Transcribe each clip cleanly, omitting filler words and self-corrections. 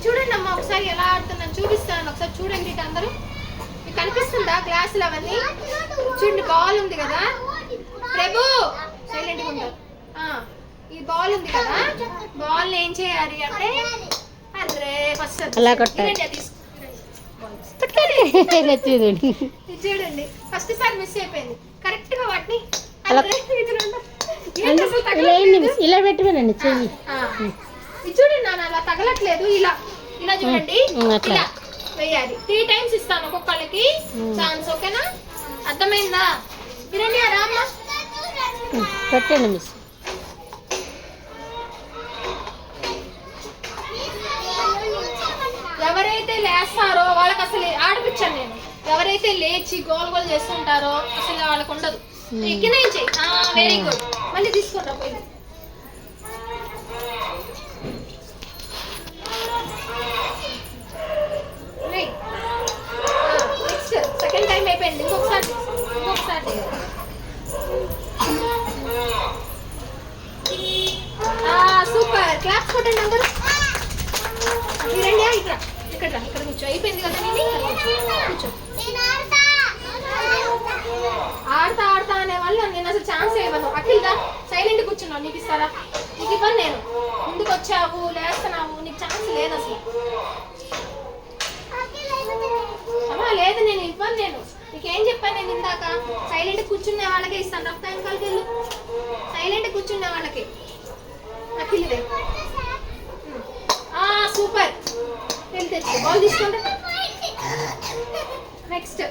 చూడండి అమ్మా ఒకసారి ఎలా ఆడుతున్నాను చూపిస్తాను. ఒకసారి చూడండి ఇటు అందరూ. మీకు కనిపిస్తుందా గ్లాసులు అవన్నీ? చూడండి బాల్ ఉంది కదా ప్రభు, సైలెంట్గా ఉంటారు. ఈ బాల్ ఉంది కదా, బాల్ ఏం చేయాలి అంటే అరే ఫస్ట్ అలా కొట్టాలి. చూడండి ఫస్ట్ సారి మిస్ అయిపోయింది. కరెక్ట్ గా వాటిని ఇలా పెట్టిపోనండి చెయ్యి. ఇది చూడండి నాన్న అలా తగలట్లేదు. ఇలా ఇలా చూడండి ఇలా వేయాలి. 3 times ఇస్తాను ఒక్కొక్కళ్ళకి ఛాన్స్. ఓకేనా? అర్థమైందా? వినండి రామ్మ పెట్టండి మిస్. ఎవరైతే లేస్తారో వాళ్ళకి అసలు ఆడిపించాను నేను. ఎవరైతే లేచి గోల్ గోల్ చేస్తుంటారో అసలు వాళ్ళకు ఉండదు. ఎక్కినాయి చెయ్యి. Very good. మళ్ళీ తీసుకుంటా పోయి. నెక్స్ట్ సెకండ్ టైం అయిపోయింది. ఇంకొకసారి సూపర్. క్లాప్స్ కొట్టండి అందరూ. ఇక్కడ ఇక్కడ కూర్చో. అయిపోయింది కదా కూర్చో. ఆడతా ఆడతా అనే వాళ్ళు నేను అసలు ఛాన్స్ ఇవ్వను. అఖిల్దా సైలెంట్ కూర్చున్నావు, నీకు ఇస్తారా? నీకు ఇవ్వను నేను. ముందుకు వచ్చావు, లేస్తున్నావు, నీకు ఛాన్స్ లేదు అసలు. అమ్మా లేదు, నేను ఇవ్వను. నేను నీకేం చెప్పాను నేను ఇందాక? సైలెంట్ కూర్చునే వాళ్ళకే ఇస్తాను. రక్త వెనకాలకి వెళ్ళు. సైలెంట్ కూర్చునే వాళ్ళకి. అఖిల్దే సూపర్. వెళ్ళి తెచ్చు. బాల్ తీసుకోండి. నెక్స్ట్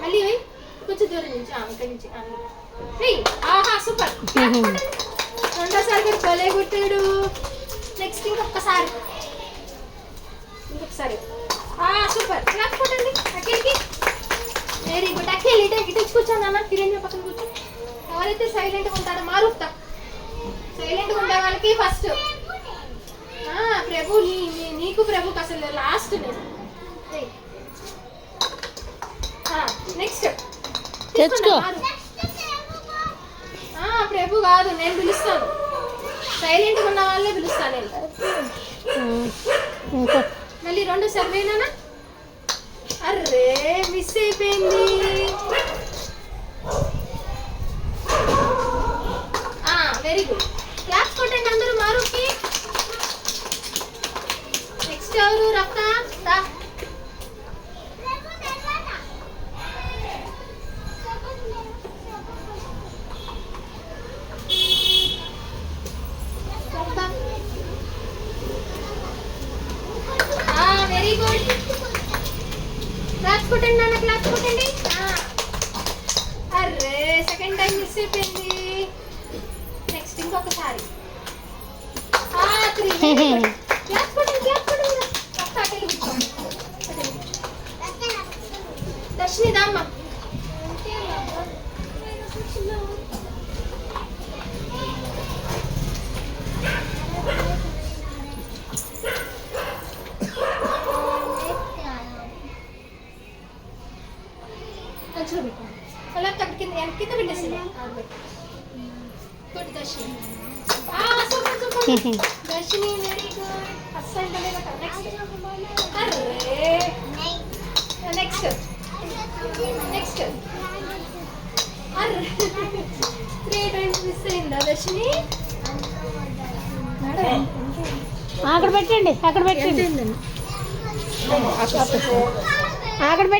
మళ్ళీ కొంచెం దూరం నుంచి ఇక్కడి నుంచి. ఆహా సూపర్. రెండోసారి కూడా భలే కొట్టాడు. నెక్స్ట్ ఇంకొకసారి సూపర్. క్లాప్ కొట్టండి అఖిల్కి. Very good. అఖిల్ ఇటు కూర్చోను అన్న. కిరణ్ పక్కన కూర్చో. ఎవరైతే సైలెంట్గా ఉంటారో మారుతా. సైలెంట్గా ఉండే వాళ్ళకి ఫస్ట్. ప్రభు నీకు ప్రభుకి అసలు లాస్ట్ నేను. నెక్స్ట్ తెచ్చుకో. ప్రభు కాదు, నేను పిలుస్తాను. సైలెంట్గా ఉన్న వాళ్ళే పిలుస్తాను నేను. మళ్ళీ రెండు సర్వేనా? అర్రే మిస్ అయిపోయింది. Very good. క్లాప్స్ కొట్టండి అందరూ మారుకి. నెక్స్ట్ ఎవరు? రక్త. Very good. క్లాప్స్ కొట్టండి నాన్న, క్లాప్స్ కొట్టండి. అర్రే సెకండ్ టైం మిస్ అయిపోయింది. నెక్స్ట్ ఇంకొకసారి. క్లాప్స్ కొట్టండి, క్లాప్స్ కొట్టండి. దర్శిని దామ్మ. అలా కింద పెట్టేసింది. Good Darshini. Super super. Darshini very good. అస్సలు నెక్స్ట్. అరే నెక్స్ట్ నెక్స్ట్. అరే 3 times మిస్ అయిందా దర్శిని? అక్కడ పెట్టండి, అక్కడ పెట్టండి, అక్కడ పెట్టండి.